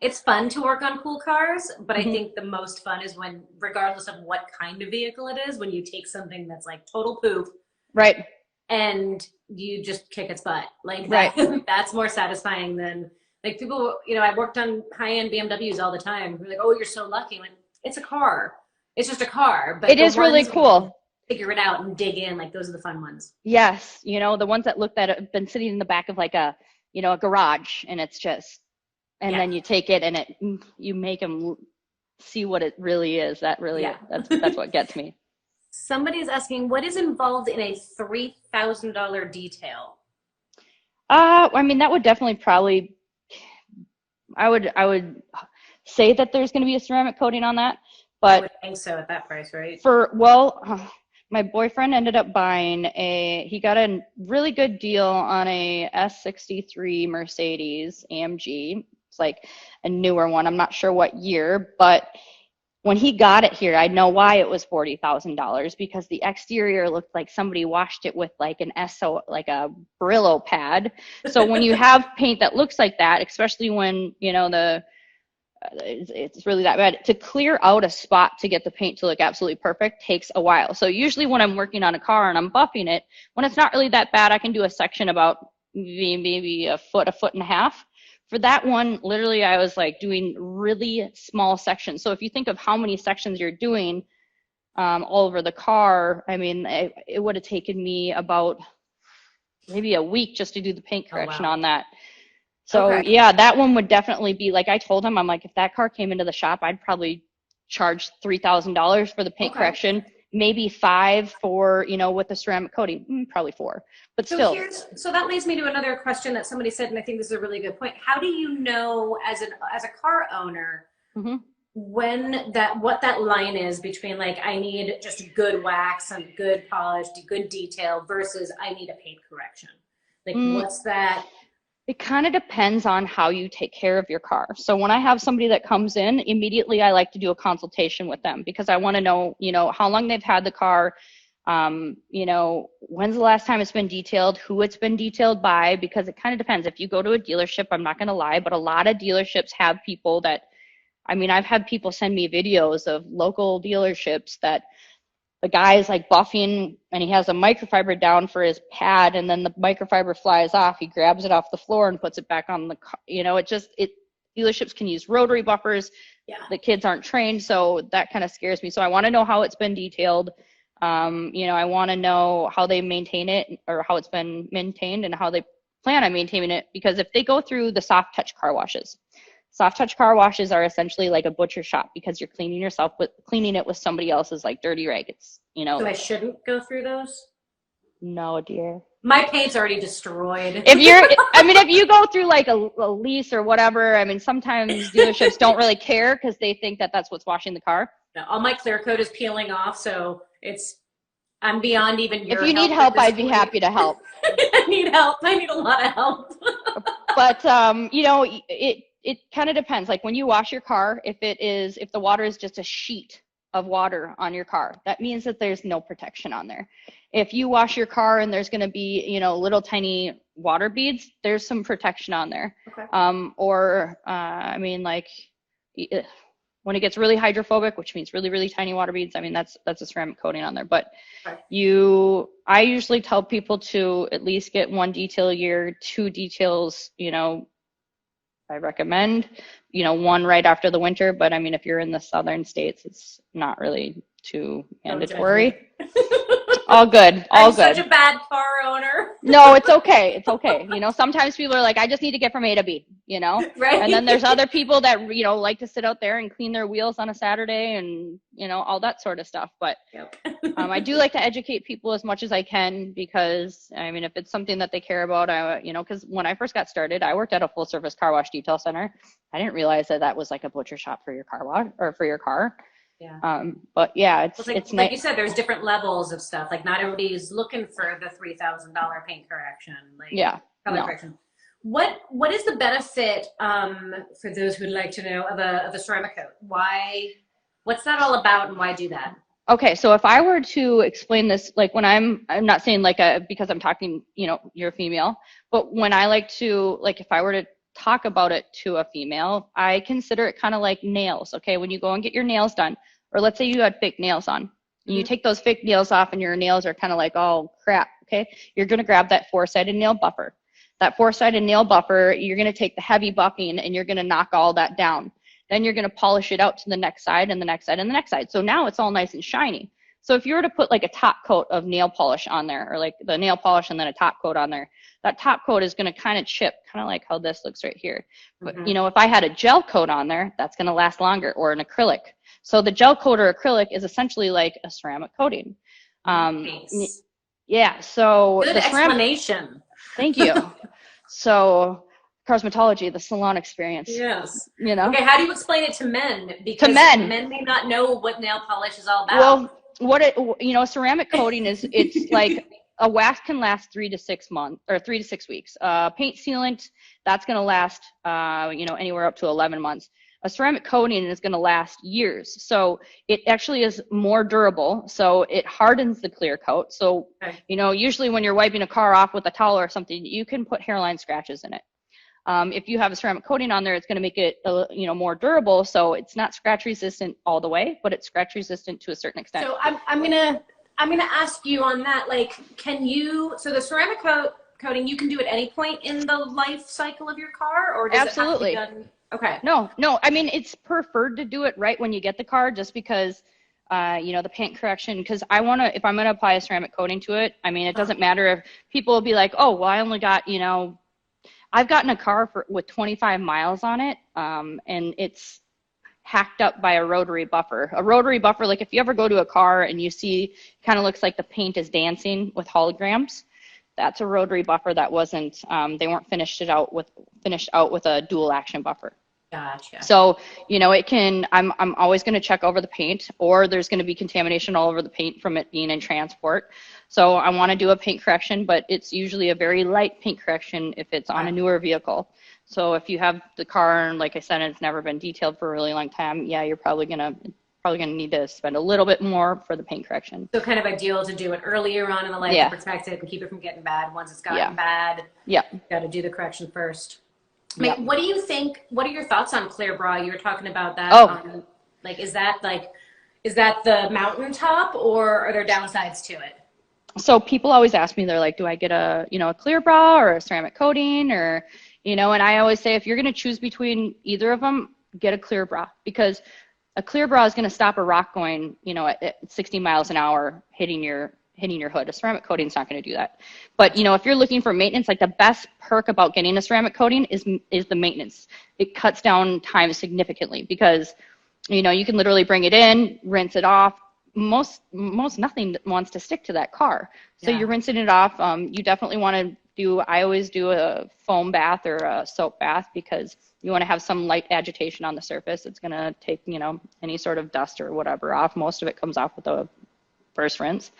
it's fun to work on cool cars, but I think the most fun is when, regardless of what kind of vehicle it is, when you take something that's like total poop. Right. And you just kick its butt. Like that, that's more satisfying than like people, I worked on high-end BMWs all the time. We're like, oh, you're so lucky. Like, it's a car. It's just a car. But it is really cool. Figure it out and dig in. Like those are the fun ones. Yes. The ones that look that have been sitting in the back of like a garage, and it's just, and then you take it and you make them see what it really is. That really, that's what gets me. Somebody's asking, what is involved in a $3,000 detail? I mean, that would definitely probably, I would say that there's going to be a ceramic coating on that, but I would think so at that price, right? My boyfriend ended up buying he got a really good deal on a S63 Mercedes AMG. It's like a newer one. I'm not sure what year, but when he got it here, I know why it was $40,000 because the exterior looked like somebody washed it with like like a Brillo pad. So when you have paint that looks like that, especially when, the it's really that bad. To clear out a spot to get the paint to look absolutely perfect takes a while. So usually when I'm working on a car and I'm buffing it, when it's not really that bad, I can do a section about maybe a foot and a half. For that one, literally, I was like doing really small sections. So if you think of how many sections you're doing all over the car, I mean, it would have taken me about maybe a week just to do the paint correction on that. So yeah, that one would definitely be like, I told him, I'm like, if that car came into the shop, I'd probably charge $3,000 for the paint correction, maybe $5 for, you know, with the ceramic coating, probably $4, but still. So that leads me to another question that somebody said, and I think this is a really good point. How do you know as a car owner, when what that line is between like, I need just good wax and good polish, good detail versus I need a paint correction? Like what's that? It kind of depends on how you take care of your car. So when I have somebody that comes in, immediately I like to do a consultation with them because I want to know, you know, how long they've had the car, you know, when's the last time it's been detailed, who it's been detailed by, because it kind of depends. If you go to a dealership, I'm not going to lie, but a lot of dealerships have people that, I mean, I've had people send me videos of local dealerships that the guy is like buffing and he has a microfiber down for his pad and then the microfiber flies off. He grabs it off the floor and puts it back on the, you know, dealerships can use rotary buffers. Yeah. The kids aren't trained, so that kind of scares me. So I want to know how it's been detailed. You know, I want to know how they maintain it or how it's been maintained and how they plan on maintaining it, because if they go through the soft touch car washes, soft touch car washes are essentially like a butcher shop because you're cleaning it with somebody else's like dirty rag. It's, you know. So I shouldn't go through those? No, dear. My paint's already destroyed. If you go through like a lease or whatever, I mean, sometimes dealerships don't really care because they think that that's what's washing the car. No, all my clear coat is peeling off, so I'm beyond even your help. If you need help, I'd be happy to help. I need help. I need a lot of help. But, you know, it kind of depends. Like when you wash your car, if the water is just a sheet of water on your car, that means that there's no protection on there. If you wash your car and there's going to be, you know, little tiny water beads, there's some protection on there. I mean, like when it gets really hydrophobic, which means really, really tiny water beads, I mean, that's a ceramic coating on there. But I usually tell people to at least get 1 detail a year, 2 details, you know, I recommend, you know, 1 right after the winter, but I mean, if you're in the southern states, it's not really too mandatory. All good. I'm such a bad car owner. No, it's okay. It's okay. You know, sometimes people are like, I just need to get from A to B, you know? Right. And then there's other people that, you know, like to sit out there and clean their wheels on a Saturday and, you know, all that sort of stuff. But I do like to educate people as much as I can because, I mean, if it's something that they care about, you know, because when I first got started, I worked at a full service car wash detail center. I didn't realize that was like a butcher shop for your car wash or for your car. Yeah. But yeah, it's like you said, there's different levels of stuff. Like not everybody's looking for the $3,000 paint correction. Like color correction. What is the benefit for those who'd like to know of a ceramic coat? What's that all about, and why do that? Okay, so if I were to explain this, like when I'm not saying like because I'm talking, you know, you're a female, but when I like to, like if I were to talk about it to a female, I consider it kind of like nails. Okay, when you go and get your nails done, or let's say you had fake nails on, and you take those fake nails off and your nails are kind of like, oh crap, okay, you're going to grab that 4-sided nail buffer. That 4-sided nail buffer, you're going to take the heavy buffing and you're going to knock all that down. Then you're going to polish it out to the next side and the next side and the next side. So now it's all nice and shiny. So if you were to put like a top coat of nail polish on there, or like the nail polish and then a top coat on there, that top coat is going to kind of chip, kind of like how this looks right here. But you know, if I had a gel coat on there, that's going to last longer, or an acrylic. So the gel coat or acrylic is essentially like a ceramic coating. Nice. Yeah. So good explanation. Thank you. So Carsmotology, the salon experience. Yes. You know. Okay, how do you explain it to men? Because men may not know what nail polish is all about. Well, ceramic coating it's like a wax can last 3 to 6 months or 3 to 6 weeks. Paint sealant, that's going to last, anywhere up to 11 months. A ceramic coating is going to last years. So it actually is more durable. So it hardens the clear coat. So, usually when you're wiping a car off with a towel or something, you can put hairline scratches in it. If you have a ceramic coating on there, it's going to make it, you know, more durable. So it's not scratch resistant all the way, but it's scratch resistant to a certain extent. So I'm gonna ask you on that. Like, so the ceramic coating you can do at any point in the life cycle of your car, or does Absolutely. it have to be done? Okay. No. I mean, it's preferred to do it right when you get the car, just because, you know, the paint correction. Because if I'm gonna apply a ceramic coating to it, I mean, it doesn't matter if people will be like, oh, well, I only got, you know, I've gotten a car with 25 miles on it, and it's hacked up by a rotary buffer. A rotary buffer, like if you ever go to a car and you see, kind of looks like the paint is dancing with holograms, that's a rotary buffer that wasn't, they weren't finished out with a dual action buffer. Gotcha. So, you know, I'm always going to check over the paint, or there's going to be contamination all over the paint from it being in transport. So I want to do a paint correction, but it's usually a very light paint correction if it's on a newer vehicle. So if you have the car, and like I said, it's never been detailed for a really long time, yeah, you're probably gonna need to spend a little bit more for the paint correction. So kind of ideal to do it earlier on in the life to protect it and keep it from getting bad. Once it's gotten bad, got to do the correction first. I mean, what do you think? What are your thoughts on clear bra? You were talking about that. Like, is that the mountaintop, or are there downsides to it? So people always ask me, they're like, do I get a clear bra or a ceramic coating, or, you know, and I always say, if you're going to choose between either of them, get a clear bra, because a clear bra is going to stop a rock going, you know, at 60 miles an hour hitting your hood. A ceramic coating is not going to do that. But, you know, if you're looking for maintenance, like the best perk about getting a ceramic coating is the maintenance. It cuts down time significantly, because, you know, you can literally bring it in, rinse it off. Most nothing wants to stick to that car. So you're rinsing it off. You definitely want to I always do a foam bath or a soap bath, because you want to have some light agitation on the surface. It's going to take, you know, any sort of dust or whatever off. Most of it comes off with the first rinse,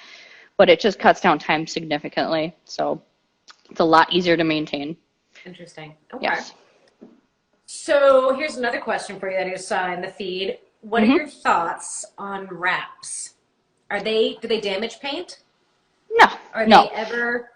but it just cuts down time significantly. So it's a lot easier to maintain. Interesting. Okay. Yes. So here's another question for you that I just saw in the feed. What are your thoughts on wraps? Do they damage paint? No. Are they ever?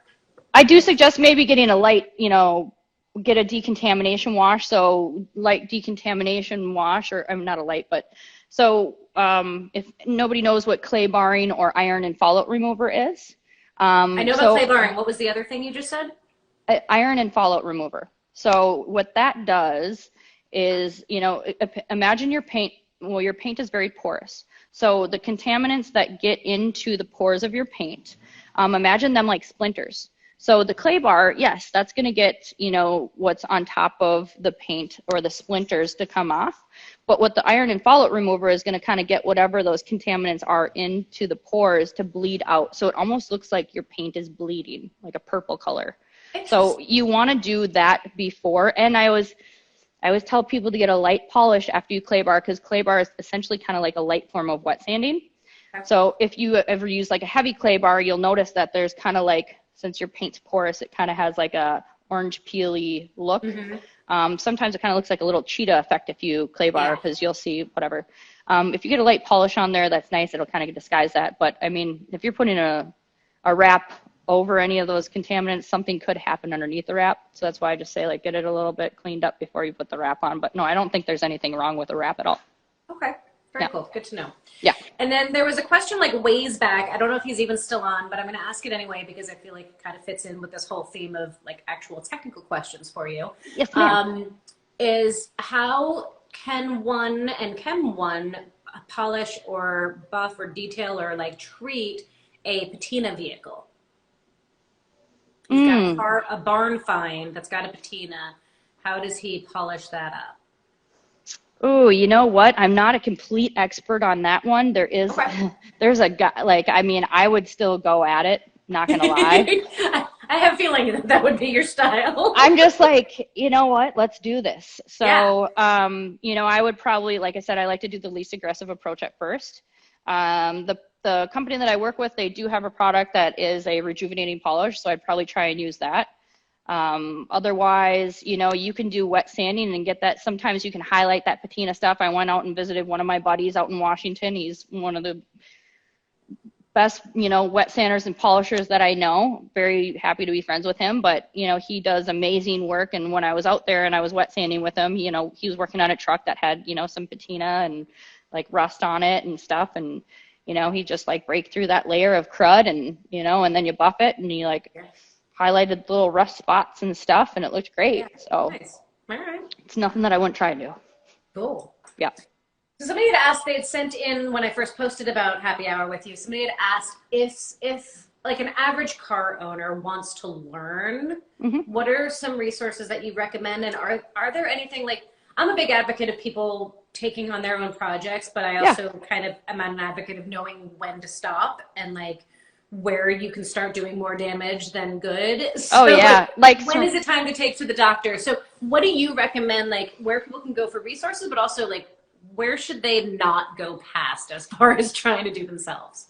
I do suggest maybe getting a light, you know, get a decontamination wash. So light decontamination wash, or I'm not a light, but so if nobody knows what clay barring or iron and fallout remover is. I know about clay barring. What was the other thing you just said? Iron and fallout remover. So what that does is, you know, imagine your paint. Well, your paint is very porous. So the contaminants that get into the pores of your paint, imagine them like splinters. So the clay bar, yes, that's going to get, you know, what's on top of the paint or the splinters to come off. But what the iron and fallout remover is going to kind of get whatever those contaminants are into the pores to bleed out. So it almost looks like your paint is bleeding, like a purple color. So you want to do that before. And I always tell people to get a light polish after you clay bar, because clay bar is essentially kind of like a light form of wet sanding. Okay. So if you ever use like a heavy clay bar, you'll notice that there's kind of like, since your paint's porous, it kind of has like a orange peely look. Sometimes it kind of looks like a little cheetah effect if you clay bar, because you'll see whatever. If you get a light polish on there, that's nice. It'll kind of disguise that. But I mean, if you're putting a wrap over any of those contaminants, something could happen underneath the wrap. So that's why I just say, like, get it a little bit cleaned up before you put the wrap on. But no, I don't think there's anything wrong with the wrap at all. Okay. Very cool. Good to know. Yeah. And then there was a question like ways back. I don't know if he's even still on, but I'm going to ask it anyway, because I feel like it kind of fits in with this whole theme of like actual technical questions for you. Yes, ma'am. Is how can one polish or buff or detail or like treat a patina vehicle? He's got a barn find that's got a patina. How does he polish that up? Oh, you know what? I'm not a complete expert on that one. There's a guy, like, I mean, I would still go at it, not gonna lie. I have a feeling that would be your style. I'm just like, you know what? Let's do this. So, you know, I would probably, like I said, I like to do the least aggressive approach at first. The company that I work with, they do have a product that is a rejuvenating polish, so I'd probably try and use that. Otherwise, you know, you can do wet sanding and get that. Sometimes you can highlight that patina stuff. I went out and visited one of my buddies out in Washington. He's one of the best, wet sanders and polishers that I know. Very happy to be friends with him, but, he does amazing work. And when I was out there and I was wet sanding with him, he was working on a truck that had, some patina and like rust on it and stuff. And, he just like break through that layer of crud and, and then you buff it and you like highlighted little rust spots and stuff and it looked great. Yeah. So Nice. All right. it's nothing that I wouldn't try to do. Cool. Yeah. So somebody had asked, they had sent in when I first posted about happy hour with you, somebody had asked if like an average car owner wants to learn, what are some resources that you recommend? And are there anything like, I'm a big advocate of people taking on their own projects, but I also kind of am an advocate of knowing when to stop and like where you can start doing more damage than good. So, like when is it time to take to the doctor? So what do you recommend, like where people can go for resources, but also like where should they not go past as far as trying to do themselves?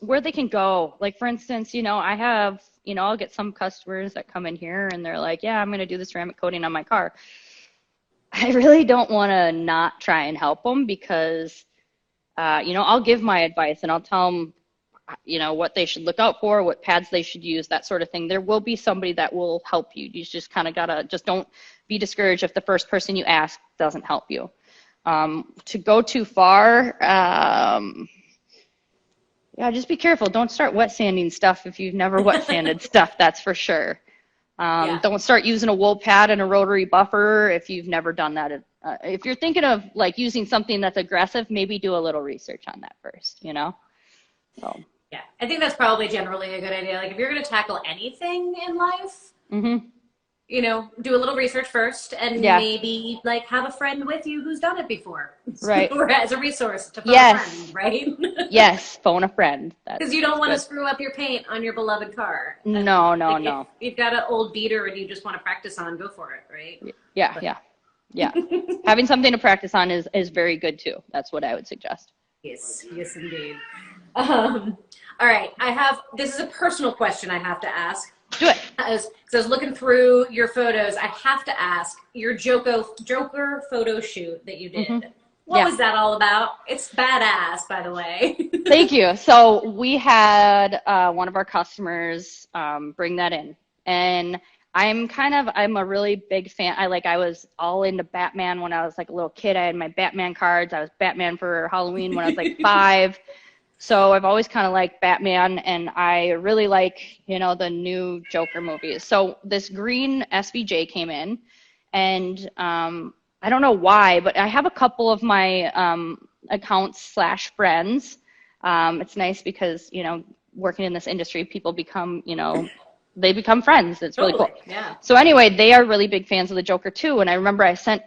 Where they can go. Like for instance, I have, I'll get some customers that come in here and they're like, yeah, I'm going to do the ceramic coating on my car. I really don't want to not try and help them because, I'll give my advice and I'll tell them, what they should look out for, what pads they should use, that sort of thing. There will be somebody that will help you. You just kind of gotta, just don't be discouraged if the first person you ask doesn't help you. To go too far, just be careful. Don't start wet sanding stuff if you've never wet sanded stuff, that's for sure. Don't start using a wool pad and a rotary buffer if you've never done that. If you're thinking of like using something that's aggressive, maybe do a little research on that first, So. Yeah, I think that's probably generally a good idea. Like if you're going to tackle anything in life, do a little research first and maybe like have a friend with you who's done it before. Right. Or as a resource to phone a friend, right? Yes, phone a friend. Because you don't want to screw up your paint on your beloved car. No. If you've got an old beater and you just want to practice on, go for it, right? Yeah. Having something to practice on is very good too. That's what I would suggest. Yes, indeed. All right, this is a personal question I have to ask. Do it. Because I was looking through your photos, I have to ask, your Joker photo shoot that you did. What was that all about? It's badass, by the way. Thank you. So we had one of our customers bring that in. And I'm a really big fan. I was all into Batman when I was like a little kid. I had my Batman cards. I was Batman for Halloween when I was like 5. So I've always kind of liked Batman, and I really like, the new Joker movies. So this green SVJ came in, and I don't know why, but I have a couple of my accounts / friends. It's nice because, working in this industry, people become, they become friends. It's really cool. Yeah. So anyway, they are really big fans of the Joker too. And I remember I sent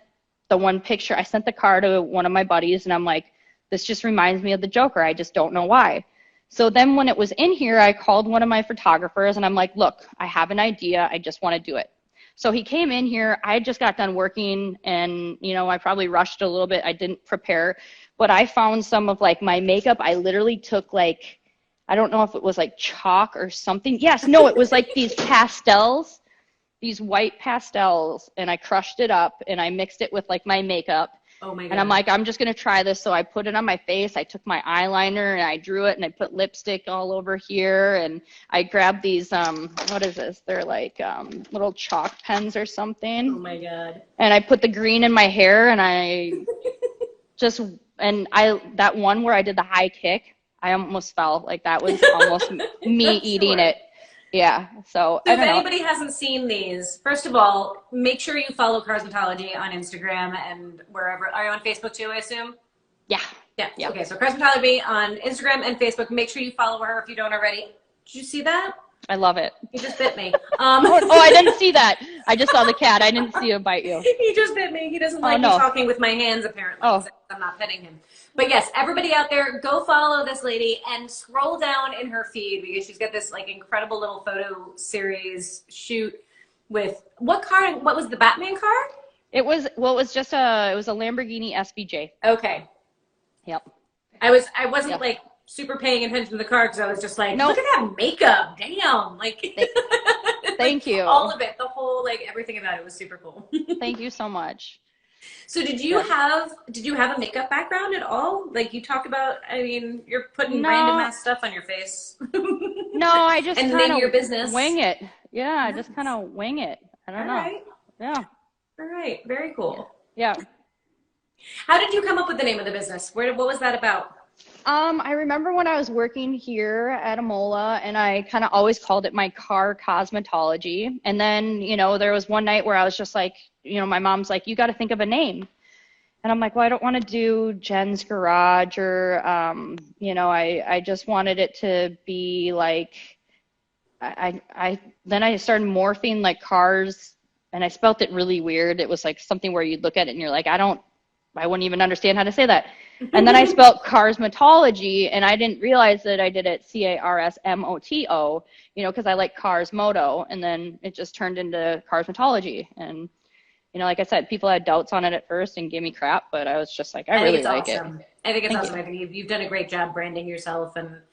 the car to one of my buddies, and I'm like, this just reminds me of the Joker. I just don't know why. So then when it was in here, I called one of my photographers and I'm like, look, I have an idea. I just want to do it. So he came in here. I just got done working and, I probably rushed a little bit. I didn't prepare, but I found some of like my makeup. I literally took like, I don't know if it was like chalk or something. Yes, no, it was like these pastels, these white pastels, and I crushed it up and I mixed it with like my makeup. Oh my God. And I'm like, I'm just going to try this. So I put it on my face. I took my eyeliner and I drew it and I put lipstick all over here. And I grabbed these, what is this? They're like little chalk pens or something. Oh my God. And I put the green in my hair and I that one where I did the high kick, I almost fell. Like that was almost me eating it. Yeah. So if anybody hasn't seen these, first of all, make sure you follow Carsmotology on Instagram and wherever. Are you on Facebook too, I assume? Yeah. Yeah. Okay. So Carsmotology on Instagram and Facebook. Make sure you follow her if you don't already. Did you see that? I love it. You just bit me. I didn't see that. I just saw the cat. I didn't see him bite you. He just bit me. He doesn't like me talking with my hands, apparently. Oh. I'm not petting him. But yes, everybody out there, go follow this lady and scroll down in her feed because she's got this like incredible little photo series shoot with what car? What was the Batman car? It was a Lamborghini SVJ. Okay. Yep. I wasn't like super paying attention to the car because I was just like, look at that makeup. Damn. Like Thank you. All of it, the whole like everything about it was super cool. Thank you so much. So Yeah. did you have a makeup background at all? Like you talk about, I mean, you're putting random No, ass stuff on your face. no, I just And the kind name of your of wing business. it. Yeah, I just kind Nice. of wing it. I All don't know. right. Yeah. All right. Very Yeah. cool. Yeah. How did you come up with the name of the business? What was that about? I remember when I was working here at Amola and I kind of always called it my car cosmetology. And then, there was one night where I was just like, my mom's like, you got to think of a name. And I'm like, well, I don't want to do Jen's Garage or, I just wanted it to be like, then I started morphing like cars and I spelt it really weird. It was like something where you'd look at it and you're like, I wouldn't even understand how to say that. And then I spelled Carsmotology, and I didn't realize that I did it Carsmoto, because I like Cars Moto, and then it just turned into Carsmotology. And, like I said, people had doubts on it at first and gave me crap, but I was just like, I I think really it's like it. awesome. I think it's Thank you. awesome. I think you've done a great job branding yourself and Thank you.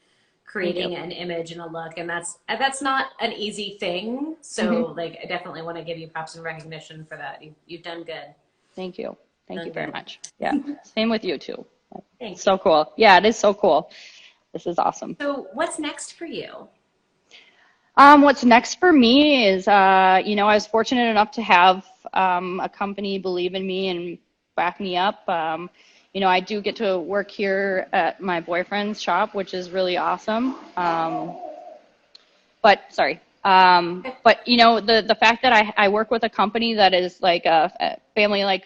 creating an image and a look, and that's not an easy thing. Hmm. So like, I definitely want to give you props and recognition for that. You've done good. Thank you. Thank you Done very good. much. Yeah. Same with you too. Thank you. So cool. Yeah, it is so cool. This is awesome. So what's next for you? What's next for me is, I was fortunate enough to have a company believe in me and back me up. I do get to work here at my boyfriend's shop, which is really awesome. But the fact that I work with a company that is like a family like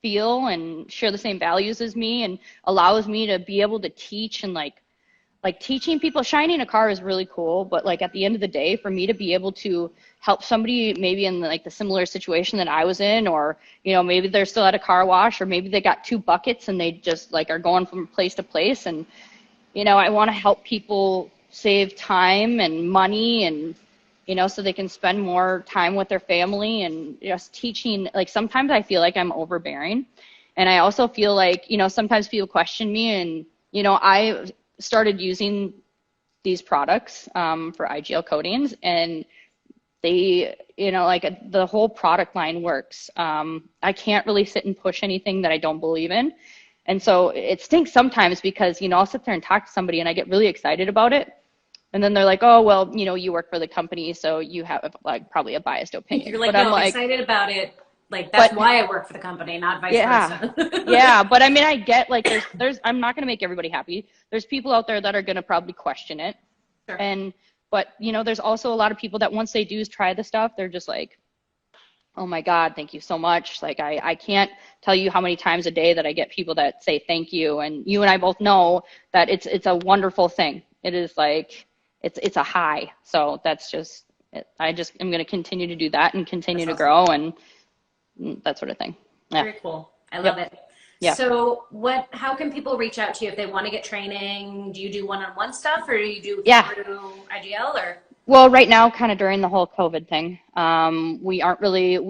feel and share the same values as me and allows me to be able to teach and like teaching people shining a car is really cool, but like at the end of the day, for me to be able to help somebody maybe in like the similar situation that I was in, or maybe they're still at a car wash, or maybe they got two buckets and they just like are going from place to place, and I want to help people save time and money, and so they can spend more time with their family, and just teaching. Like sometimes I feel like I'm overbearing, and I also feel like sometimes people question me, and I started using these products for IGL coatings, and they, like the whole product line works. I can't really sit and push anything that I don't believe in. And so it stinks sometimes because, I'll sit there and talk to somebody and I get really excited about it. And then they're like, oh, well, you work for the company, so you have like probably a biased opinion. You're like, But no, I'm I'm like, excited about it. Like that's but why I work for the company, not vice yeah, versa. yeah. But I mean, I get like I'm not going to make everybody happy. There's people out there that are going to probably question it. Sure. And, but, there's also a lot of people that once they do try the stuff, they're just like, oh my God, thank you so much. Like, I can't tell you how many times a day that I get people that say thank you. And you and I both know that it's a wonderful thing. It is like, it's a high. So that's just, I just am going to continue to do that and continue That's to awesome. grow and that sort of thing. Yeah. Very cool. I love Yep. it. Yeah. So how can people reach out to you if they want to get training? Do you do one-on-one stuff or do you do Yeah. through IGL or? Well, right now, kind of during the whole COVID thing, we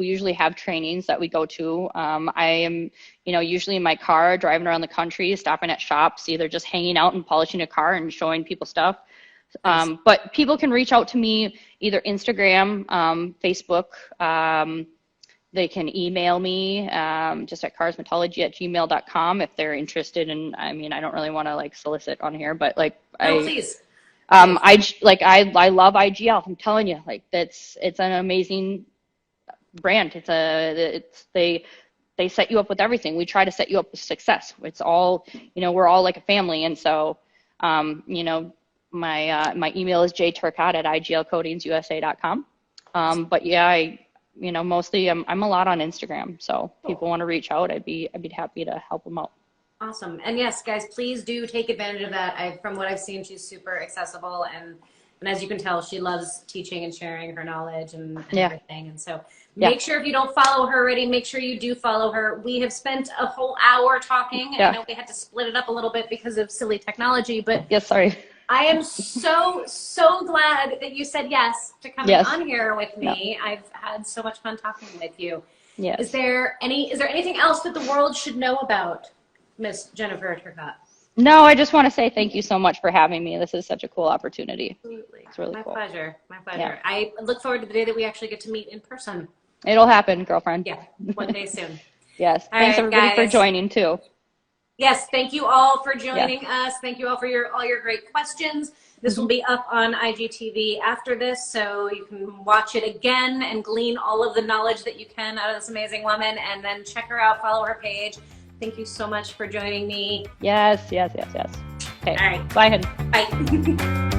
usually have trainings that we go to. I am, usually in my car driving around the country, stopping at shops, either just hanging out and polishing a car and showing people stuff. Nice. But people can reach out to me either Instagram, Facebook. They can email me just at carsmotology@gmail.com if they're interested in, I mean, I don't really want to like solicit on here, but like No, please. Please. I love IGL. I'm telling you, like it's an amazing brand. They set you up with everything. We try to set you up with success. It's all, we're all like a family. And so, my email is jturcotte@iglcoatingsusa.com. But yeah, mostly I'm a lot on Instagram. So if Cool. people want to reach out, I'd be happy to help them out. Awesome. And yes, guys, please do take advantage of that. From what I've seen, she's super accessible and as you can tell, she loves teaching and sharing her knowledge and Yeah. everything. And so Yeah. make sure if you don't follow her already, make sure you do follow her. We have spent a whole hour talking. Yeah. I know we had to split it up a little bit because of silly technology, but Yes, sorry. I am so, so glad that you said yes to coming Yes. on here with No. me. I've had so much fun talking with you. Yes. Is there anything else that the world should know about Miss Jennifer Turcotte? No, I just want to say thank you so much for having me. This is such a cool opportunity. Absolutely. It's really My cool. pleasure. My pleasure. Yeah. I look forward to the day that we actually get to meet in person. It'll happen, girlfriend. Yeah, one day soon. Yes. All Thanks right, everybody for guys. joining too. Yes, thank you all for joining us. Thank you all for all your great questions. This will be up on IGTV after this, so you can watch it again and glean all of the knowledge that you can out of this amazing woman, and then check her out, follow her page. Thank you so much for joining me. Yes. Okay. All right. Bye, honey. Bye.